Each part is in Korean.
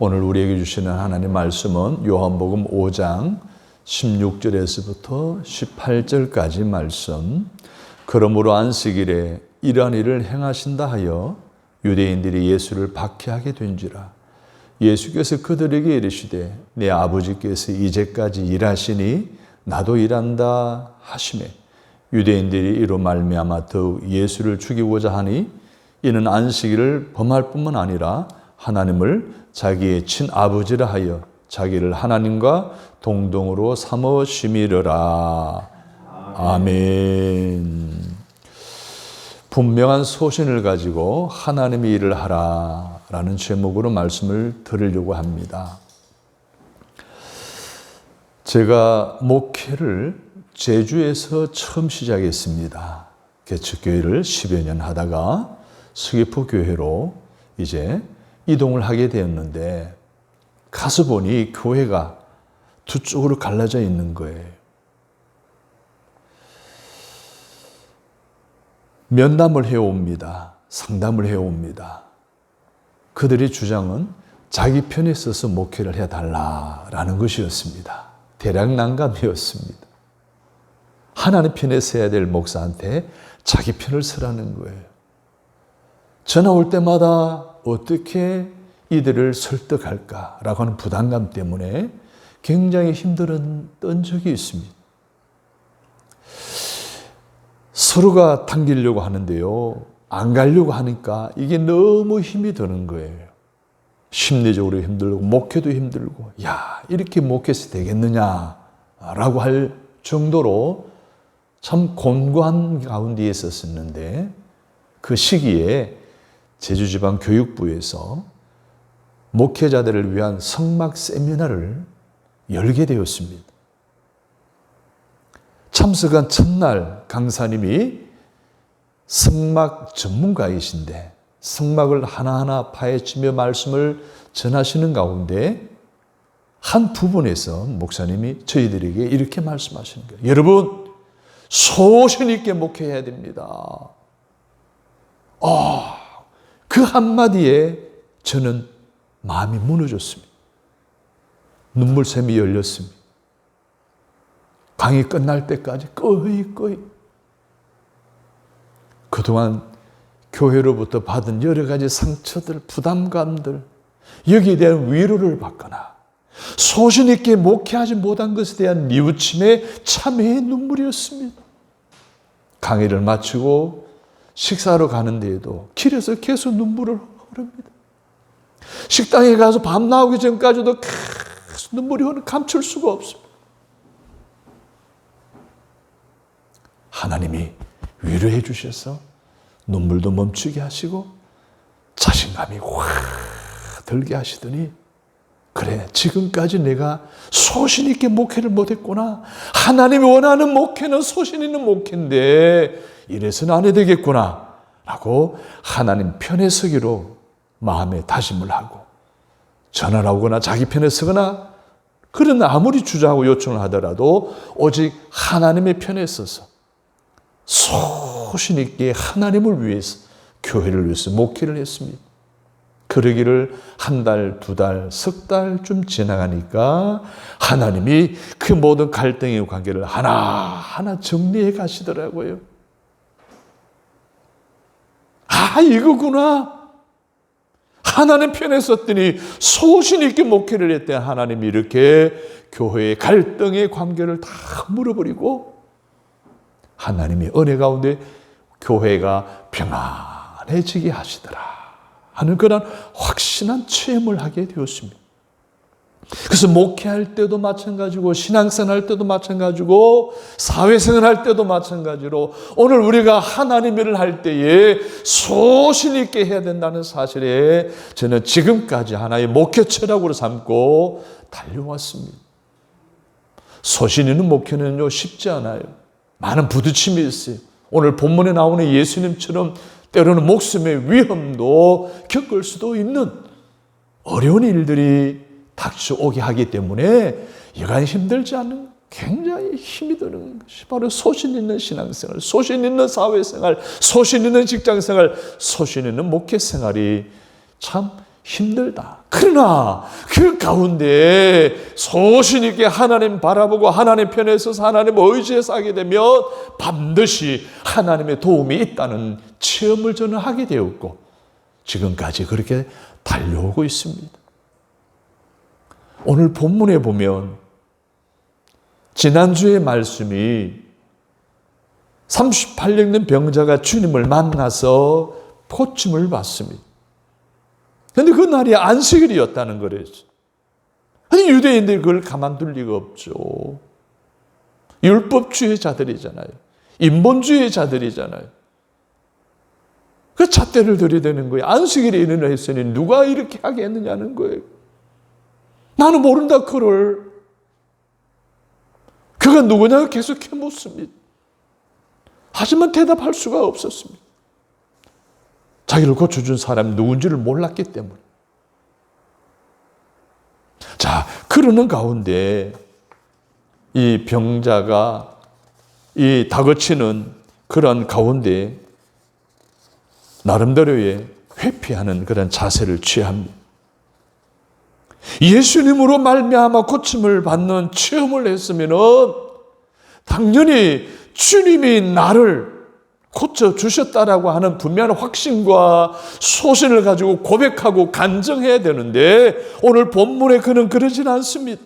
오늘 우리에게 주시는 하나님 말씀은 요한복음 5장 16절에서부터 18절까지 말씀. 그러므로 안식일에 이러한 일을 행하신다 하여 유대인들이 예수를 박해하게 된지라. 예수께서 그들에게 이르시되 내 아버지께서 이제까지 일하시니 나도 일한다 하시매 유대인들이 이로 말미암아 더욱 예수를 죽이고자 하니 이는 안식일을 범할 뿐만 아니라 하나님을 자기의 친아버지라 하여 자기를 하나님과 동등으로 삼어 심이르라. 아멘. 분명한 소신을 가지고 하나님의 일을 하라 라는 제목으로 말씀을 드리려고 합니다. 제가 목회를 제주에서 처음 시작했습니다. 개척교회를 10여 년 하다가 서귀포 교회로 이제 이동을 하게 되었는데 가서 보니 교회가 두 쪽으로 갈라져 있는 거예요. 면담을 해옵니다. 상담을 해옵니다. 그들의 주장은 자기 편에 서서 목회를 해달라라는 것이었습니다. 대략 난감이었습니다. 하나님 편에 서야 될 목사한테 자기 편을 서라는 거예요. 전화 올 때마다 어떻게 이들을 설득할까라고 하는 부담감 때문에 굉장히 힘들었던 적이 있습니다. 서로가 당기려고 하는데요. 안 가려고 하니까 이게 너무 힘이 드는 거예요. 심리적으로 힘들고 목회도 힘들고 야 이렇게 목회해서 되겠느냐라고 할 정도로 참 곤고한 가운데 있었는데 그 시기에 제주지방교육부에서 목회자들을 위한 성막 세미나를 열게 되었습니다. 참석한 첫날 강사님이 성막 전문가이신데 성막을 하나하나 파헤치며 말씀을 전하시는 가운데 한 부분에서 목사님이 저희들에게 이렇게 말씀하시는 거예요. 여러분, 소신 있게 목회해야 됩니다. 그 한마디에 저는 마음이 무너졌습니다. 눈물샘이 열렸습니다. 강의 끝날 때까지 꺼이 그동안 교회로부터 받은 여러 가지 상처들, 부담감들, 여기에 대한 위로를 받거나 소신 있게 목회하지 못한 것에 대한 뉘우침에 참회의 눈물이었습니다. 강의를 마치고 식사하러 가는 데에도 길에서 계속 눈물을 흐릅니다. 식당에 가서 밥 나오기 전까지도 계속 눈물이 흐르는 감출 수가 없습니다. 하나님이 위로해 주셔서 눈물도 멈추게 하시고 자신감이 확 들게 하시더니 그래 지금까지 내가 소신 있게 목회를 못했구나. 하나님이 원하는 목회는 소신 있는 목회인데 이래서는 안 해야 되겠구나 라고 하나님 편에 서기로 마음에 다짐을 하고 전화를 오거나 자기 편에 서거나 그러나 아무리 주저하고 요청을 하더라도 오직 하나님의 편에 서서 소신 있게 하나님을 위해서 교회를 위해서 목회를 했습니다. 그러기를 한 달, 두 달, 석 달쯤 지나가니까 하나님이 그 모든 갈등의 관계를 하나하나 정리해 가시더라고요. 이거구나. 하나님 편에 섰더니 소신 있게 목회를 했더니 하나님이 이렇게 교회의 갈등의 관계를 다 물어버리고 하나님의 은혜 가운데 교회가 평안해지게 하시더라 하는 그런 확신한 체험을 하게 되었습니다. 그래서 목회할 때도 마찬가지고 신앙생활 할 때도 마찬가지고 사회생활 할 때도 마찬가지로 오늘 우리가 하나님 일을 할 때에 소신 있게 해야 된다는 사실에 저는 지금까지 하나의 목회 철학으로 삼고 달려왔습니다. 소신 있는 목회는요 쉽지 않아요. 많은 부딪힘이 있어요. 오늘 본문에 나오는 예수님처럼 때로는 목숨의 위험도 겪을 수도 있는 어려운 일들이 닥쳐오게 하기 때문에 여간 힘들지 않은 굉장히 힘이 드는 것이 바로 소신 있는 신앙생활, 소신 있는 사회생활, 소신 있는 직장생활, 소신 있는 목회생활이 참 힘들다. 그러나 그 가운데 소신 있게 하나님 바라보고 하나님 편에 서서 하나님 의지해서 하게 되면 반드시 하나님의 도움이 있다는 체험을 저는 하게 되었고 지금까지 그렇게 달려오고 있습니다. 오늘 본문에 보면 지난주의 말씀이 38년 된 병자가 주님을 만나서 고침을 받습니다. 그런데 그 날이 안식일이었다는 거랬죠. 아니 유대인들이 그걸 가만둘 리가 없죠. 율법주의자들이잖아요. 인본주의자들이잖아요. 그 잣대를 들이대는 거예요. 안식일에 이르는 했으니 누가 이렇게 하게 했느냐는 거예요. 나는 모른다 그를. 그가 누구냐고 계속해 묻습니다. 하지만 대답할 수가 없었습니다. 자기를 고쳐준 사람이 누군지를 몰랐기 때문에. 자, 그러는 가운데 이 병자가 이 다그치는 그런 가운데 나름대로의 회피하는 그런 자세를 취합니다. 예수님으로 말미암아 고침을 받는 체험을 했으면은 당연히 주님이 나를 고쳐주셨다라고 하는 분명한 확신과 소신을 가지고 고백하고 간증해야 되는데 오늘 본문에 그는 그러진 않습니다.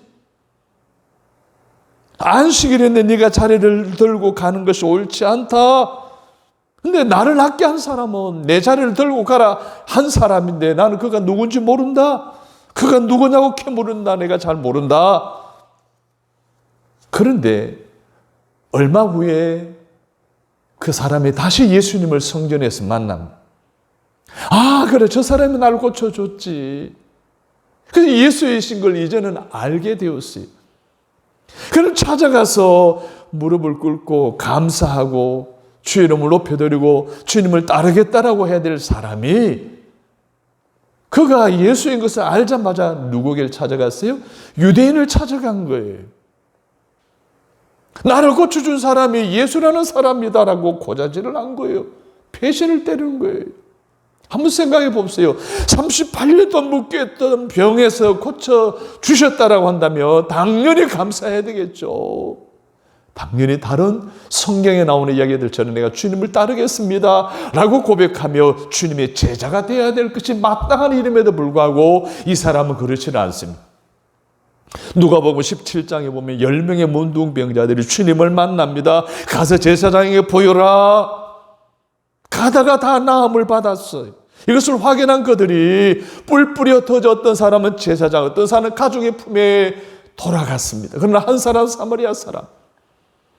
안식일인데 네가 자리를 들고 가는 것이 옳지 않다. 근데 나를 낫게 한 사람은 내 자리를 들고 가라 한 사람인데 나는 그가 누군지 모른다. 그가 누구냐고 캐물은다. 내가 잘 모른다. 그런데 얼마 후에 그 사람이 다시 예수님을 성전에서 만납니다. 아, 그래. 저 사람이 나를 고쳐줬지. 그래서 예수이신 걸 이제는 알게 되었어요. 그를 찾아가서 무릎을 꿇고 감사하고 주의 이름을 높여드리고 주님을 따르겠다라고 해야 될 사람이 그가 예수인 것을 알자마자 누구를 찾아갔어요? 유대인을 찾아간 거예요. 나를 고쳐준 사람이 예수라는 사람이다라고 고자질을 한 거예요. 배신을 때리는 거예요. 한번 생각해 보세요. 38년 동안 묶여있던 병에서 고쳐주셨다라고 한다면 당연히 감사해야 되겠죠. 당연히 다른 성경에 나오는 이야기들처럼 내가 주님을 따르겠습니다 라고 고백하며 주님의 제자가 되어야 될 것이 마땅한 일임에도 불구하고 이 사람은 그렇지는 않습니다. 누가복음 17장에 보면 10명의 문둥병자들이 주님을 만납니다. 가서 제사장에게 보여라. 가다가 다 나음을 받았어요. 이것을 확인한 그들이 뿔뿔이 터져 어떤 사람은 제사장, 어떤 사람은 가족의 품에 돌아갔습니다. 그러나 한 사람 사마리아 사람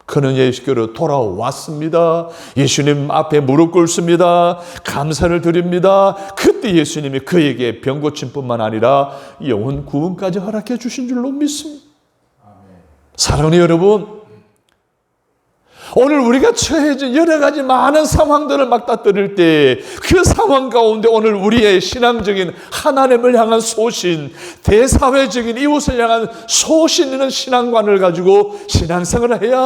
그는 예수께로 돌아왔습니다. 예수님 앞에 무릎 꿇습니다. 감사를 드립니다. 그때 예수님이 그에게 병 고침뿐만 아니라 영혼 구원까지 허락해 주신 줄로 믿습니다. 사랑하는 여러분, 오늘 우리가 처해진 여러 가지 많은 상황들을 맞닥뜨릴 때 그 상황 가운데 오늘 우리의 신앙적인 하나님을 향한 소신, 대사회적인 이웃을 향한 소신 있는 신앙관을 가지고 신앙생활을 해야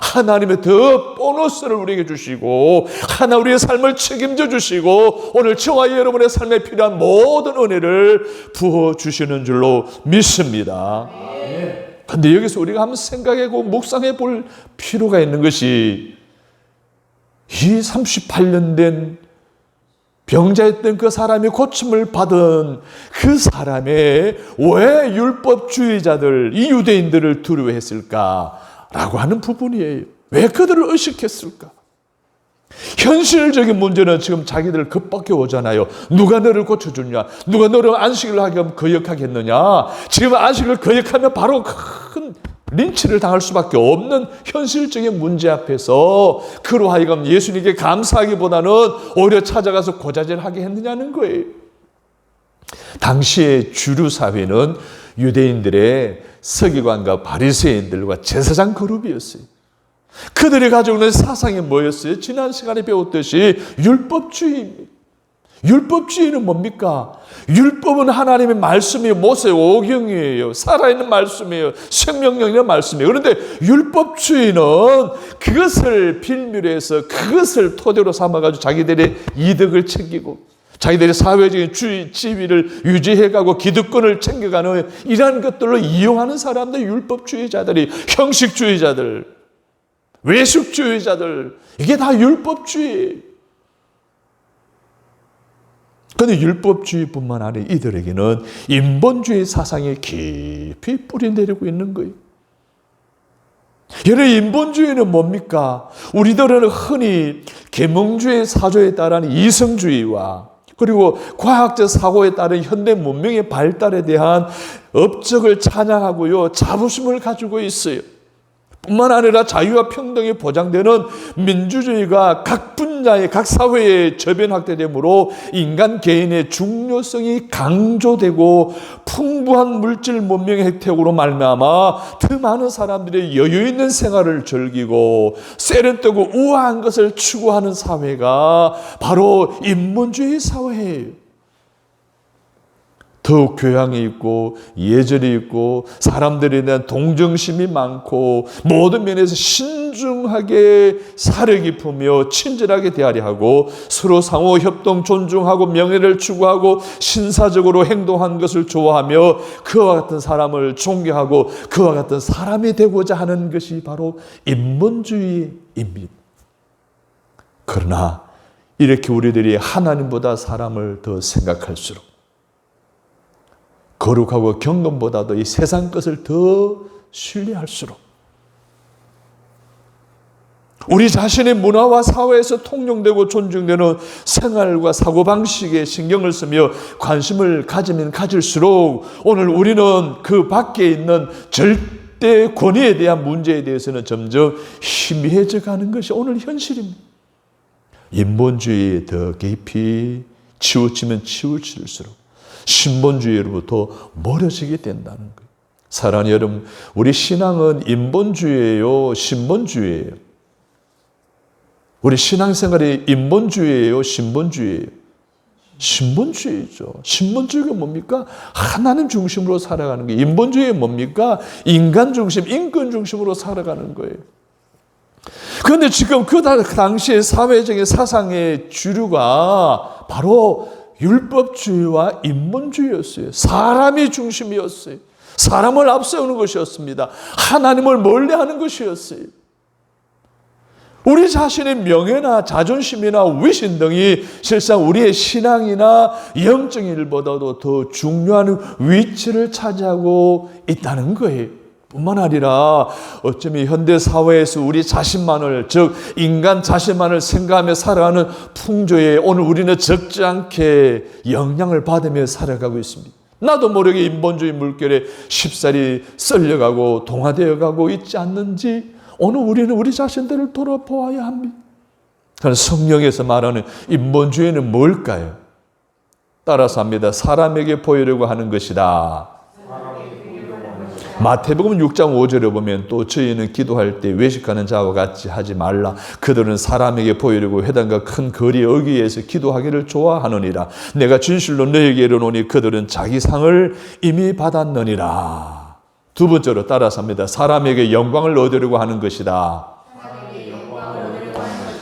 하나님의 더 보너스를 우리에게 주시고 하나 우리의 삶을 책임져 주시고 오늘 저와 여러분의 삶에 필요한 모든 은혜를 부어주시는 줄로 믿습니다. 그런데 여기서 우리가 한번 생각하고 묵상해 볼 필요가 있는 것이 이 38년 된 병자였던 그 사람이 고침을 받은 그 사람의 왜 율법주의자들, 이 유대인들을 두려워했을까라고 하는 부분이에요. 왜 그들을 의식했을까? 현실적인 문제는 지금 자기들 급박해 오잖아요. 누가 너를 고쳐주냐? 누가 너를 안식을 하게 하면 거역하겠느냐? 지금 안식을 거역하면 바로 큰 린치를 당할 수밖에 없는 현실적인 문제 앞에서 그로 하여금 예수님께 감사하기보다는 오히려 찾아가서 고자질하게 했느냐는 거예요. 당시의 주류 사회는 유대인들의 서기관과 바리새인들과 제사장 그룹이었어요. 그들이 가지고 있는 사상이 뭐였어요? 지난 시간에 배웠듯이 율법주의입니다. 율법주의는 뭡니까? 율법은 하나님의 말씀이에요. 모세 오경이에요. 살아있는 말씀이에요. 생명력의 말씀이에요. 그런데 율법주의는 그것을 빌미로 해서 그것을 토대로 삼아가지고 자기들의 이득을 챙기고 자기들의 사회적인 지위를 유지해가고 기득권을 챙겨가는 이러한 것들로 이용하는 사람들, 율법주의자들이, 형식주의자들, 외식주의자들, 이게 다 율법주의. 그런데 율법주의뿐만 아니라 이들에게는 인본주의 사상이 깊이 뿌리내리고 있는 거예요. 여러분, 인본주의는 뭡니까? 우리들은 흔히 계몽주의 사조에 따른 이성주의와 그리고 과학적 사고에 따른 현대 문명의 발달에 대한 업적을 찬양하고요, 자부심을 가지고 있어요. 뿐만 아니라 자유와 평등이 보장되는 민주주의가 각 분야의 각 사회에 저변 확대되므로 인간 개인의 중요성이 강조되고 풍부한 물질 문명의 혜택으로 말미암아 더 많은 사람들이 여유 있는 생활을 즐기고 세련되고 우아한 것을 추구하는 사회가 바로 인본주의 사회예요. 더욱 교양이 있고 예절이 있고 사람들에 대한 동정심이 많고 모든 면에서 신중하게 사려 깊으며 친절하게 대하려 하고 서로 상호 협동 존중하고 명예를 추구하고 신사적으로 행동하는 것을 좋아하며 그와 같은 사람을 존경하고 그와 같은 사람이 되고자 하는 것이 바로 인본주의입니다. 그러나 이렇게 우리들이 하나님보다 사람을 더 생각할수록 거룩하고 경건보다도 이 세상 것을 더 신뢰할수록 우리 자신의 문화와 사회에서 통용되고 존중되는 생활과 사고방식에 신경을 쓰며 관심을 가지면 가질수록 오늘 우리는 그 밖에 있는 절대 권위에 대한 문제에 대해서는 점점 희미해져 가는 것이 오늘 현실입니다. 인본주의에 더 깊이 치우치면 치우칠수록 신본주의로부터 멀어지게 된다는 거예요. 사랑하는 여러분, 우리 신앙은 인본주의예요, 신본주의예요? 우리 신앙생활이 인본주의예요, 신본주의예요? 신본주의죠. 신본주의가 뭡니까? 하나님 중심으로 살아가는 거예요. 인본주의가 뭡니까? 인간 중심, 인권 중심으로 살아가는 거예요. 그런데 지금 그 당시의 사회적인 사상의 주류가 바로 율법주의와 인본주의였어요. 사람이 중심이었어요. 사람을 앞세우는 것이었습니다. 하나님을 멀리하는 것이었어요. 우리 자신의 명예나 자존심이나 위신 등이 실상 우리의 신앙이나 영적인 일보다도 더 중요한 위치를 차지하고 있다는 거예요. 뿐만 아니라 어쩌면 현대 사회에서 우리 자신만을, 즉 인간 자신만을 생각하며 살아가는 풍조에 오늘 우리는 적지 않게 영향을 받으며 살아가고 있습니다. 나도 모르게 인본주의 물결에 쉽사리 썰려가고 동화되어 가고 있지 않는지 오늘 우리는 우리 자신들을 돌아보아야 합니다. 그래서 성경에서 말하는 인본주의는 뭘까요? 따라서 합니다. 사람에게 보이려고 하는 것이다. 마태복음 6장 5절에 보면 또 저희는 기도할 때 외식하는 자와 같이 하지 말라. 그들은 사람에게 보이려고 회당과 큰 거리에 어귀에서 기도하기를 좋아하느니라. 내가 진실로 너에게 이르노니 그들은 자기 상을 이미 받았느니라. 두 번째로 따라서 합니다. 사람에게 영광을 얻으려고 하는 것이다.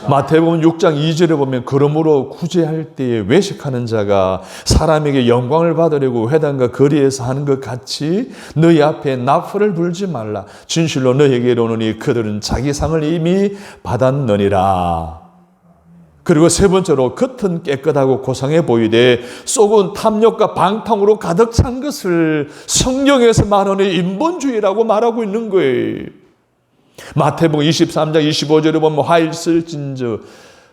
마태복음 6장 2절에 보면 그러므로 구제할 때에 외식하는 자가 사람에게 영광을 받으려고 회당과 거리에서 하는 것 같이 너희 앞에 나팔을 불지 말라. 진실로 너희에게 이르노니 그들은 자기 상을 이미 받았느니라. 그리고 세 번째로 겉은 깨끗하고 고상해 보이되 속은 탐욕과 방탕으로 가득 찬 것을 성경에서 말하는 인본주의라고 말하고 있는 거예요. 마태복음 23장 25절에 보면 화일쓸진저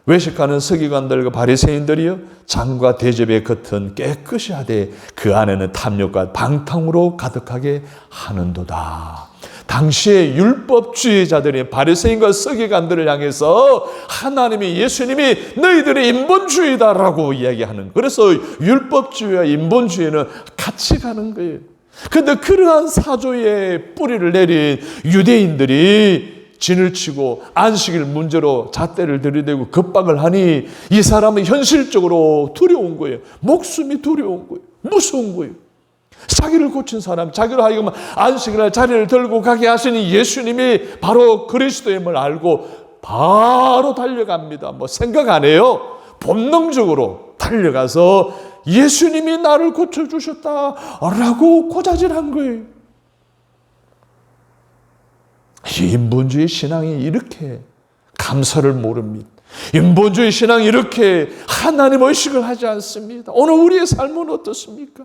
외식하는 서기관들과 바리새인들이요 장과 대접의 겉은 깨끗이 하되 그 안에는 탐욕과 방탕으로 가득하게 하는도다. 당시의 율법주의자들이 바리새인과 서기관들을 향해서 하나님이, 예수님이 너희들의 인본주의다라고 이야기하는, 그래서 율법주의와 인본주의는 같이 가는 거예요. 그런데 그러한 사조에 뿌리를 내린 유대인들이 진을 치고 안식일 문제로 잣대를 들이대고 겁박을 하니 이 사람은 현실적으로 두려운 거예요. 목숨이 두려운 거예요. 무서운 거예요. 자기를 고친 사람, 자기를 하여금 안식일날 자리를 들고 가게 하시니 예수님이 바로 그리스도임을 알고 바로 달려갑니다. 뭐 생각 안 해요. 본능적으로 달려가서 예수님이 나를 고쳐주셨다라고 고자질한 거예요. 인본주의 신앙이 이렇게 감사를 모릅니다. 인본주의 신앙이 이렇게 하나님 의식을 하지 않습니다. 오늘 우리의 삶은 어떻습니까?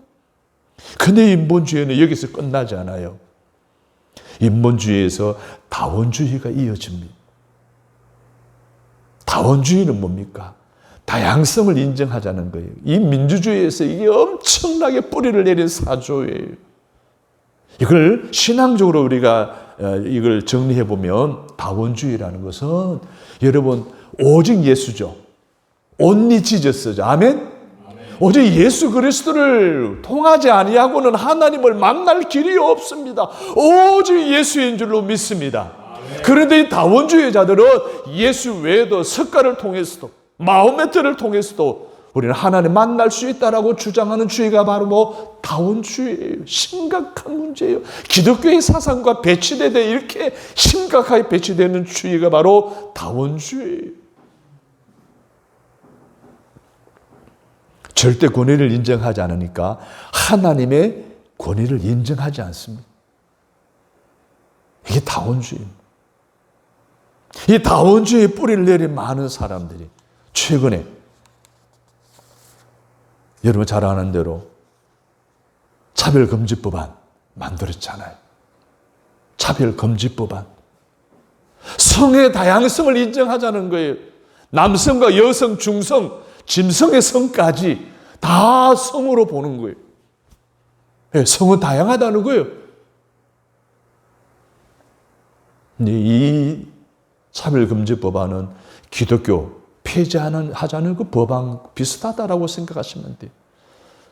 근데 인본주의는 여기서 끝나지 않아요. 인본주의에서 다원주의가 이어집니다. 다원주의는 뭡니까? 다양성을 인정하자는 거예요. 이 민주주의에서 이게 엄청나게 뿌리를 내린 사조예요. 이걸 신앙적으로 우리가 이걸 정리해 보면 다원주의라는 것은 여러분 오직 예수죠. only Jesus죠. 아멘? 오직 예수 그리스도를 통하지 아니하고는 하나님을 만날 길이 없습니다. 오직 예수인 줄로 믿습니다. 그런데 이 다원주의자들은 예수 외에도 석가를 통해서도 마호메트를 통해서도 우리는 하나님 만날 수 있다라고 주장하는 주의가 바로 뭐 다원주의예요. 심각한 문제예요. 기독교의 사상과 배치되되 이렇게 심각하게 배치되는 주의가 바로 다원주의예요. 절대 권위를 인정하지 않으니까 하나님의 권위를 인정하지 않습니다. 이게 다원주의입니다. 이 다원주의의 뿌리를 내린 많은 사람들이 최근에 여러분 잘 아는 대로 차별금지법안 만들었잖아요. 차별금지법안. 성의 다양성을 인정하자는 거예요. 남성과 여성, 중성, 짐승의 성까지 다 성으로 보는 거예요. 네, 성은 다양하다는 거예요. 근데 이 차별금지법안은 기독교 폐지하자는 그 법안 비슷하다라고 생각하시면 돼요.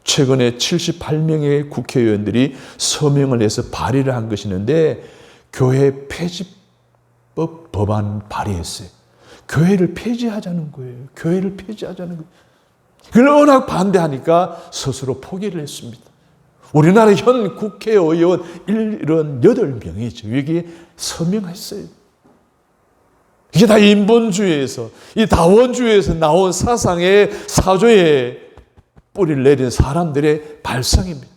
최근에 78명의 국회의원들이 서명을 해서 발의를 한 것이 있는데 교회 폐지법 법안 발의했어요. 교회를 폐지하자는 거예요. 교회를 폐지하자는 거예요. 그걸 워낙 반대하니까 스스로 포기를 했습니다. 우리나라 현 국회의원 78명이죠. 여기에 서명했어요. 이게 다 인본주의에서, 이 다원주의에서 나온 사상의 사조에 뿌리를 내린 사람들의 발상입니다.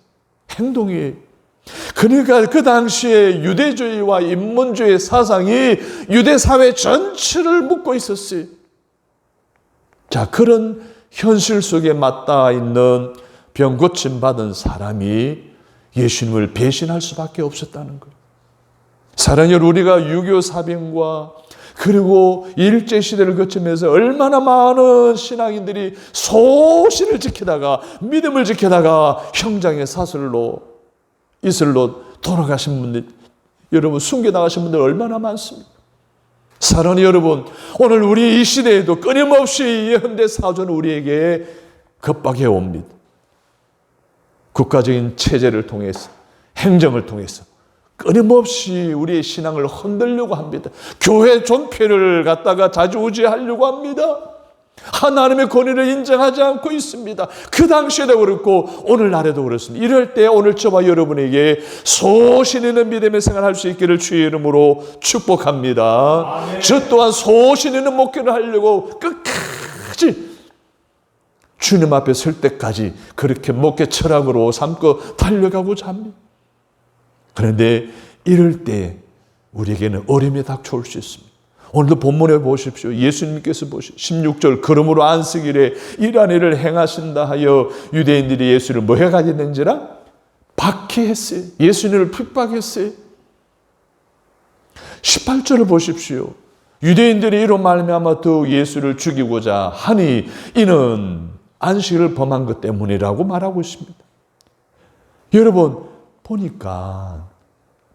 행동이에요. 그러니까 그 당시에 유대주의와 인본주의 사상이 유대 사회 전체를 묶고 있었어요. 자, 그런 현실 속에 맞닿아 있는 병 고침 받은 사람이 예수님을 배신할 수밖에 없었다는 거예요. 사랑하는 여러분, 우리가 6.25 사병과 그리고 일제시대를 거치면서 얼마나 많은 신앙인들이 소신을 지키다가 믿음을 지키다가 형장의 사슬로 이슬로 돌아가신 분들, 여러분 숨겨나가신 분들 얼마나 많습니까? 사랑하는 여러분, 오늘 우리 이 시대에도 끊임없이 현대 사조는 우리에게 겁박해 옵니다. 국가적인 체제를 통해서, 행정을 통해서 끊임없이 우리의 신앙을 흔들려고 합니다. 교회 존폐를 갖다가 자주우지하려고 합니다. 하나님의 권위를 인정하지 않고 있습니다. 그 당시에도 그렇고 오늘날에도 그렇습니다. 이럴 때 오늘 저와 여러분에게 소신 있는 믿음의 생활을 할 수 있기를 주의 이름으로 축복합니다. 아멘. 저 또한 소신 있는 목회를 하려고 끝까지 주님 앞에 설 때까지 그렇게 목회 철학으로 삼고 달려가고자 합니다. 그런데 이럴 때 우리에게는 어려움이 닥쳐올 수 있습니다. 오늘도 본문에 보십시오. 예수님께서 16절 그러므로 안식일에 이러한 일을 행하신다 하여 유대인들이 예수를 뭐 해가지는지라 박해했어요. 예수님을 핍박했어요. 18절을 보십시오. 유대인들이 이로 말미암아 더욱 예수를 죽이고자 하니 이는 안식일을 범한 것 때문이라고 말하고 있습니다. 여러분 보니까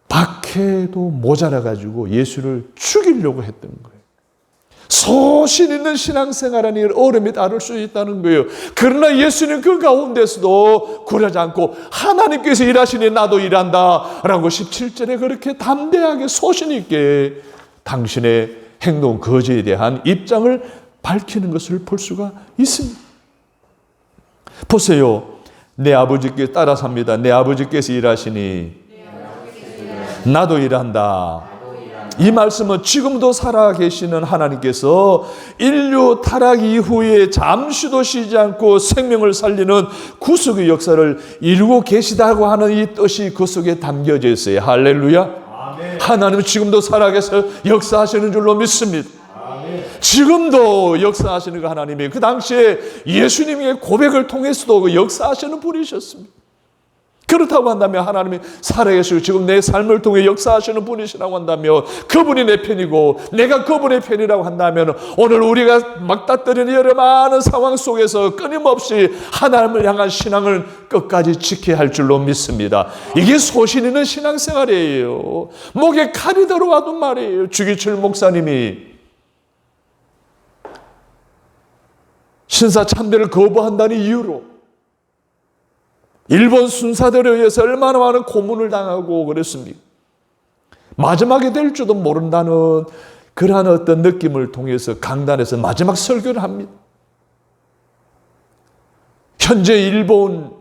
박해도 모자라가지고 예수를 죽이려고 했던 거예요. 소신 있는 신앙생활은 어려움이 따를 수 있다는 거예요. 그러나 예수는 그 가운데서도 굴하지 않고 하나님께서 일하시니 나도 일한다 라고 17절에 그렇게 담대하게 소신 있게 당신의 행동 거지에 대한 입장을 밝히는 것을 볼 수가 있습니다. 보세요. 내 아버지께 따라 삽니다. 내 아버지께서 일하시니 나도 일한다. 이 말씀은 지금도 살아계시는 하나님께서 인류 타락 이후에 잠시도 쉬지 않고 생명을 살리는 구속의 역사를 이루고 계시다고 하는 이 뜻이 그 속에 담겨져 있어요. 할렐루야. 아멘. 하나님은 지금도 살아계셔 역사하시는 줄로 믿습니다. 아멘. 지금도 역사하시는 그 하나님이 그 당시에 예수님의 고백을 통해서도 그 역사하시는 분이셨습니다. 그렇다고 한다면 하나님이 살아계시고 지금 내 삶을 통해 역사하시는 분이시라고 한다면 그분이 내 편이고 내가 그분의 편이라고 한다면 오늘 우리가 막다뜨리는 여러 많은 상황 속에서 끊임없이 하나님을 향한 신앙을 끝까지 지켜야 할 줄로 믿습니다. 이게 소신 있는 신앙생활이에요. 목에 칼이 들어와도 말이에요. 주기철 목사님이 신사 참배를 거부한다는 이유로 일본 순사들에 의해서 얼마나 많은 고문을 당하고 그랬습니까? 마지막에 될 줄도 모른다는 그러한 어떤 느낌을 통해서 강단에서 마지막 설교를 합니다. 현재 일본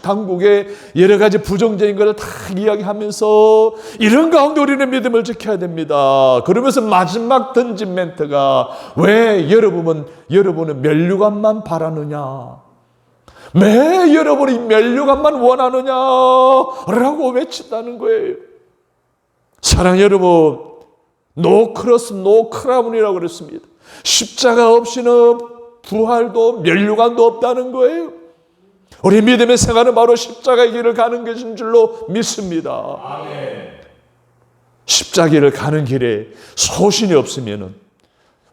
당국의 여러 가지 부정적인 것을 다 이야기하면서 이런 가운데 우리는 믿음을 지켜야 됩니다. 그러면서 마지막 던진 멘트가 왜 여러분은 면류관만 바라느냐? 왜 여러분이 면류관만 원하느냐라고 외친다는 거예요. 사랑 여러분, 노 크로스 노 크라운이라고 그랬습니다. 십자가 없이는 부활도 면류관도 없다는 거예요. 우리 믿음의 생활은 바로 십자가의 길을 가는 것인 줄로 믿습니다. 아멘. 십자가를 가는 길에 소신이 없으면,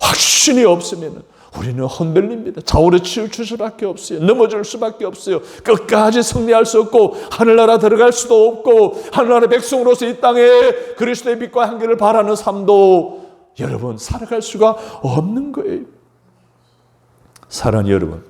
확신이 없으면 우리는 흔들립니다. 좌우로 치우칠 수밖에 없어요. 넘어질 수밖에 없어요. 끝까지 승리할 수 없고 하늘나라 들어갈 수도 없고 하늘나라 백성으로서 이 땅에 그리스도의 빛과 향기를 바라는 삶도 여러분 살아갈 수가 없는 거예요. 사랑하는 여러분,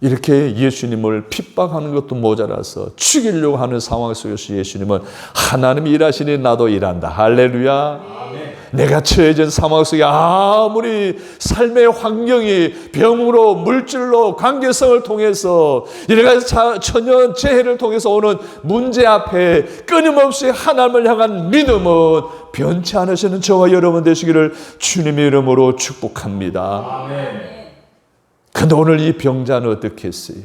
이렇게 예수님을 핍박하는 것도 모자라서 죽이려고 하는 상황 속에서 예수님은 하나님이 일하시니 나도 일한다. 할렐루야. 아멘. 내가 처해진 상황 속에 아무리 삶의 환경이 병으로 물질로 관계성을 통해서 여러 가지 천연 재해를 통해서 오는 문제 앞에 끊임없이 하나님을 향한 믿음은 변치 않으시는 저와 여러분 되시기를 주님의 이름으로 축복합니다. 아멘. 근데 오늘 이 병자는 어떻게 했어요?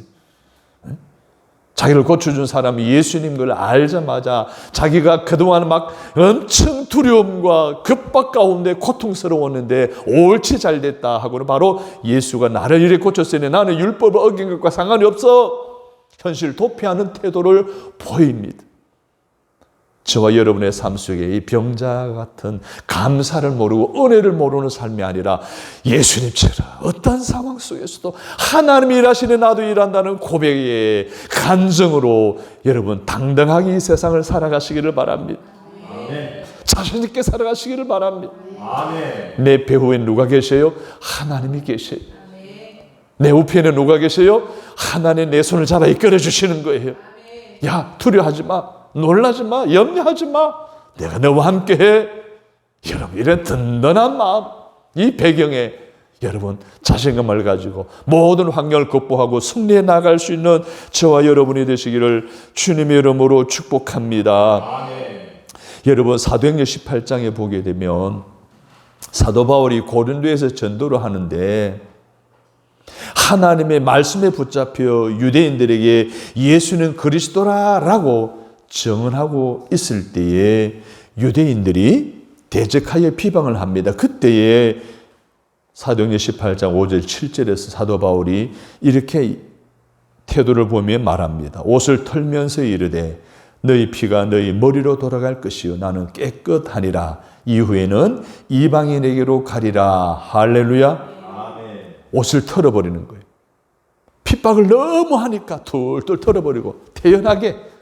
자기를 고쳐준 사람이 예수님 걸 알자마자 자기가 그동안 막 엄청 두려움과 급박 가운데 고통스러웠는데 옳지 잘 됐다 하고는 바로 예수가 나를 이렇게 고쳤으니 나는 율법을 어긴 것과 상관이 없어. 현실 도피하는 태도를 보입니다. 저와 여러분의 삶 속에 이 병자 같은 감사를 모르고 은혜를 모르는 삶이 아니라 예수님처럼 어떤 상황 속에서도 하나님이 일하시는 나도 일한다는 고백의 간증으로 여러분 당당하게 이 세상을 살아가시기를 바랍니다. 아멘. 자신 있게 살아가시기를 바랍니다. 아멘. 내 배후에 누가 계세요? 하나님이 계세요. 내 우편에 누가 계세요? 하나님 내 손을 잡아 이끌어 주시는 거예요. 야, 두려워하지 마. 놀라지 마. 염려하지 마. 내가 너와 함께해. 여러분, 이런 든든한 마음, 이 배경에 여러분 자신감을 가지고 모든 환경을 극복하고 승리해 나갈 수 있는 저와 여러분이 되시기를 주님의 이름으로 축복합니다. 아멘. 여러분, 사도행전 18장에 보게 되면 사도 바울이 고린도에서 전도를 하는데 하나님의 말씀에 붙잡혀 유대인들에게 예수는 그리스도라라고 증언하고 있을 때에 유대인들이 대적하여 비방을 합니다. 그때에 사도행전 18장 5절 7절에서 사도 바울이 이렇게 태도를 보며 말합니다. 옷을 털면서 이르되 너희 피가 너희 머리로 돌아갈 것이요 나는 깨끗하니라. 이후에는 이방인에게로 가리라. 할렐루야. 아멘. 옷을 털어버리는 거예요. 핍박을 너무 하니까 툴툴 털어버리고 태연하게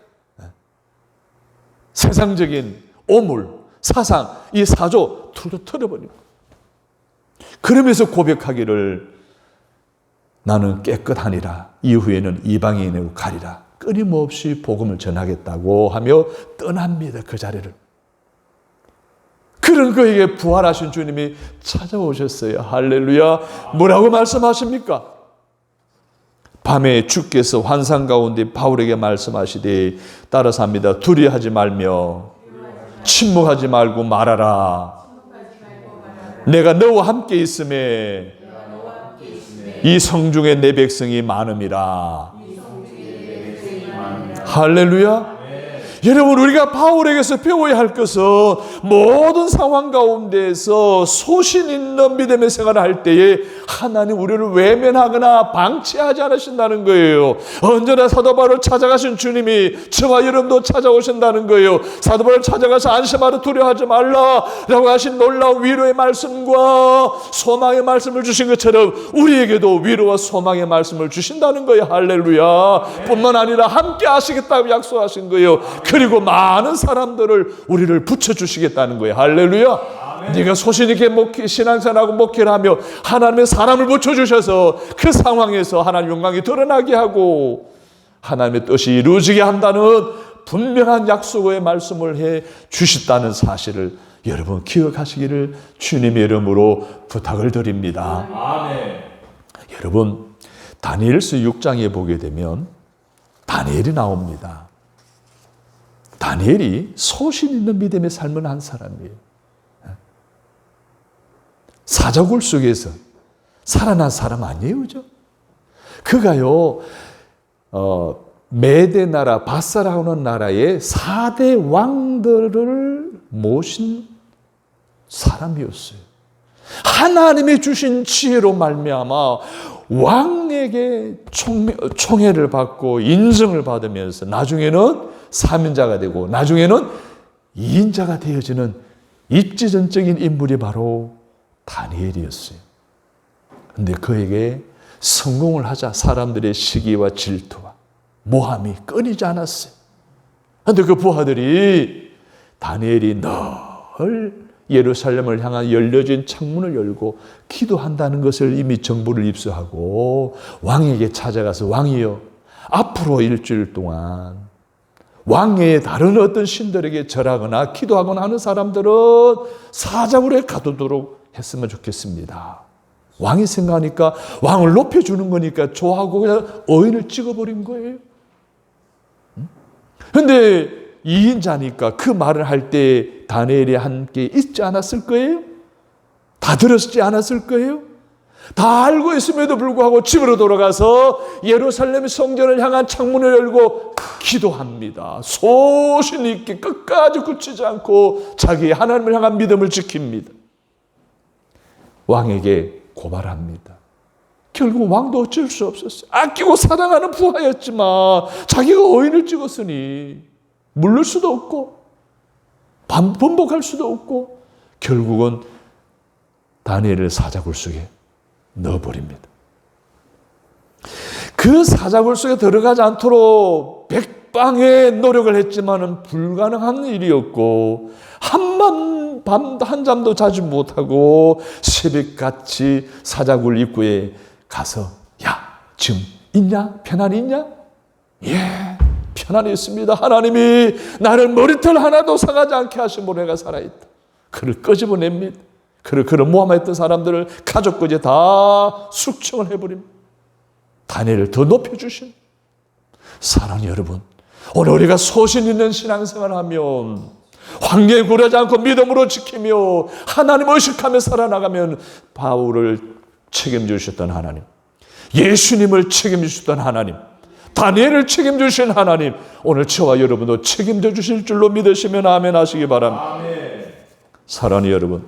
세상적인 오물, 사상, 이 사조 툴툴 털어버리고 그러면서 고백하기를 나는 깨끗하니라. 이후에는 이방인에게로 가리라. 끊임없이 복음을 전하겠다고 하며 떠납니다. 그 자리를. 그런 그에게 부활하신 주님이 찾아오셨어요. 할렐루야. 뭐라고 말씀하십니까? 밤에 주께서 환상 가운데 바울에게 말씀하시되 따라서 합니다. 두려워하지 말며 침묵하지 말고 말하라. 내가 너와 함께 있음에 이 성중에 내 백성이 많음이라. 할렐루야. 여러분, 우리가 바울에게서 배워야 할 것은 모든 상황 가운데에서 소신 있는 믿음의 생활을 할 때에 하나님 우리를 외면하거나 방치하지 않으신다는 거예요. 언제나 사도 바울을 찾아가신 주님이 저와 여러분도 찾아오신다는 거예요. 사도 바울을 찾아가서 안심하라 두려워하지 말라라고 하신 놀라운 위로의 말씀과 소망의 말씀을 주신 것처럼 우리에게도 위로와 소망의 말씀을 주신다는 거예요. 할렐루야. 뿐만 아니라 함께 하시겠다고 약속하신 거예요. 그리고 많은 사람들을 우리를 붙여주시겠다는 거예요. 할렐루야. 네가 소신 있게 신앙생활하고 목회를 하며 하나님의 사람을 붙여주셔서 그 상황에서 하나님 영광이 드러나게 하고 하나님의 뜻이 이루어지게 한다는 분명한 약속의 말씀을 해 주셨다는 사실을 여러분 기억하시기를 주님의 이름으로 부탁을 드립니다. 아멘. 여러분, 다니엘서 6장에 보게 되면 다니엘이 나옵니다. 다니엘이 소신 있는 믿음의 삶을 한 사람이에요. 사자굴 속에서 살아난 사람 아니에요, 그죠? 그가요, 메대 나라, 바사라는 나라의 4대 왕들을 모신 사람이었어요. 하나님이 주신 지혜로 말미암아 왕에게 총애를 받고 인정을 받으면서 나중에는 3인자가 되고 나중에는 2인자가 되어지는 입지전적인 인물이 바로 다니엘이었어요. 그런데 그에게 성공을 하자 사람들의 시기와 질투와 모함이 끊이지 않았어요. 그런데 그 부하들이 다니엘이 늘 예루살렘을 향한 열려진 창문을 열고 기도한다는 것을 이미 정보를 입수하고 왕에게 찾아가서 왕이여, 앞으로 일주일 동안 왕의 다른 어떤 신들에게 절하거나 기도하거나 하는 사람들은 사자굴에 가두도록 했으면 좋겠습니다. 왕이 생각하니까 왕을 높여주는 거니까 좋아하고 그냥 어인을 찍어버린 거예요. 그런데 2인자니까 그 말을 할 때 다니엘이 함께 있지 않았을 거예요? 다 들었지 않았을 거예요? 다 알고 있음에도 불구하고 집으로 돌아가서 예루살렘 성전을 향한 창문을 열고 기도합니다. 소신 있게 끝까지 굳히지 않고 자기의 하나님을 향한 믿음을 지킵니다. 왕에게 고발합니다. 결국 왕도 어쩔 수 없었어요. 아끼고 사랑하는 부하였지만 자기가 어인을 찍었으니 물릴 수도 없고 번복할 수도 없고 결국은 다니엘을 사자굴 속에 넣어버립니다. 그 사자굴 속에 들어가지 않도록 백방의 노력을 했지만은 불가능한 일이었고 한잠도 자지 못하고 새벽같이 사자굴 입구에 가서 야, 지금 있냐? 편안히 있냐? 예, 편안히 있습니다. 하나님이 나를 머리털 하나도 상하지 않게 하심으로 내가 살아있다. 그를 끄집어냅니다. 그를 모함했던 사람들을 가족까지 다 숙청을 해버립니다. 다니엘을 더 높여주신 사랑하는 여러분, 오늘 우리가 소신 있는 신앙생활을 하면 환경에 굴하지 않고 믿음으로 지키며 하나님 의식하며 살아나가면 바울을 책임주셨던 하나님, 예수님을 책임주셨던 하나님, 다니엘을 책임주신 하나님, 오늘 저와 여러분도 책임져 주실 줄로 믿으시면 아멘 하시기 바랍니다. 아멘. 사랑하는 여러분,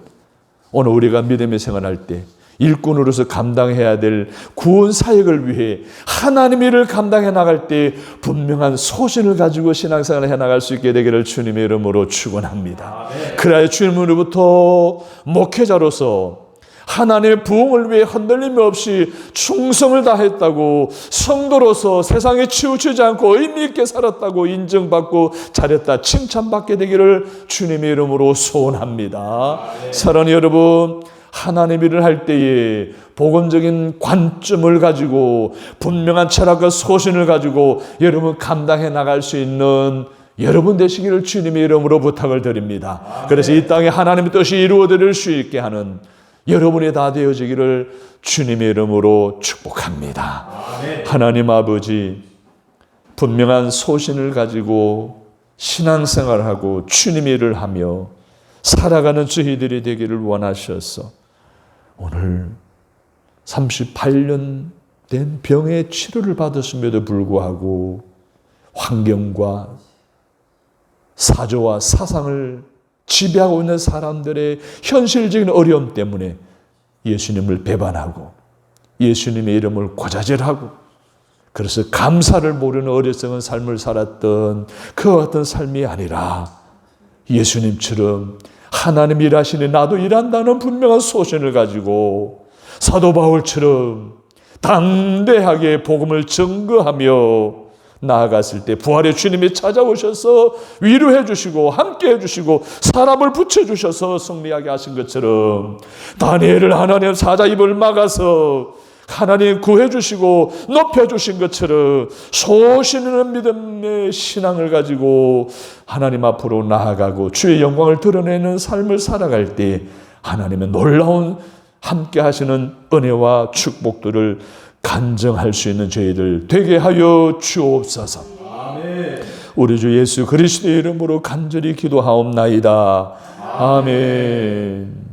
오늘 우리가 믿음의 생활할 때 일꾼으로서 감당해야 될 구원 사역을 위해 하나님 일을 감당해 나갈 때 분명한 소신을 가지고 신앙생활을 해나갈 수 있게 되기를 주님의 이름으로 축원합니다. 그래야 주님으로부터 목회자로서 하나님의 부흥을 위해 흔들림 없이 충성을 다했다고, 성도로서 세상에 치우치지 않고 의미 있게 살았다고 인정받고 잘했다 칭찬받게 되기를 주님의 이름으로 소원합니다. 사랑하는 여러분, 하나님 일을 할 때에 복음적인 관점을 가지고 분명한 철학과 소신을 가지고 여러분 감당해 나갈 수 있는 여러분 되시기를 주님의 이름으로 부탁을 드립니다. 그래서 이 땅에 하나님의 뜻이 이루어질 수 있게 하는 여러분이 다 되어지기를 주님의 이름으로 축복합니다. 하나님 아버지, 분명한 소신을 가지고 신앙생활하고 주님의 일을 하며 살아가는 저희들이 되기를 원하셔서 오늘 38년 된 병의 치료를 받았음에도 불구하고 환경과 사조와 사상을 지배하고 있는 사람들의 현실적인 어려움 때문에 예수님을 배반하고 예수님의 이름을 고자질하고 그래서 감사를 모르는 어리석은 삶을 살았던 그와 같은 삶이 아니라 예수님처럼 하나님 일하시니 나도 일한다는 분명한 소신을 가지고 사도 바울처럼 담대하게 복음을 증거하며 나아갔을 때 부활의 주님이 찾아오셔서 위로해 주시고 함께 해 주시고 사람을 붙여주셔서 승리하게 하신 것처럼 다니엘을 하나님 사자 입을 막아서 하나님 구해 주시고 높여 주신 것처럼 소신 있는 믿음의 신앙을 가지고 하나님 앞으로 나아가고 주의 영광을 드러내는 삶을 살아갈 때 하나님의 놀라운 함께 하시는 은혜와 축복들을 간증할 수 있는 저희들 되게 하여 주옵소서. 아멘. 우리 주 예수 그리스도의 이름으로 간절히 기도하옵나이다. 아멘.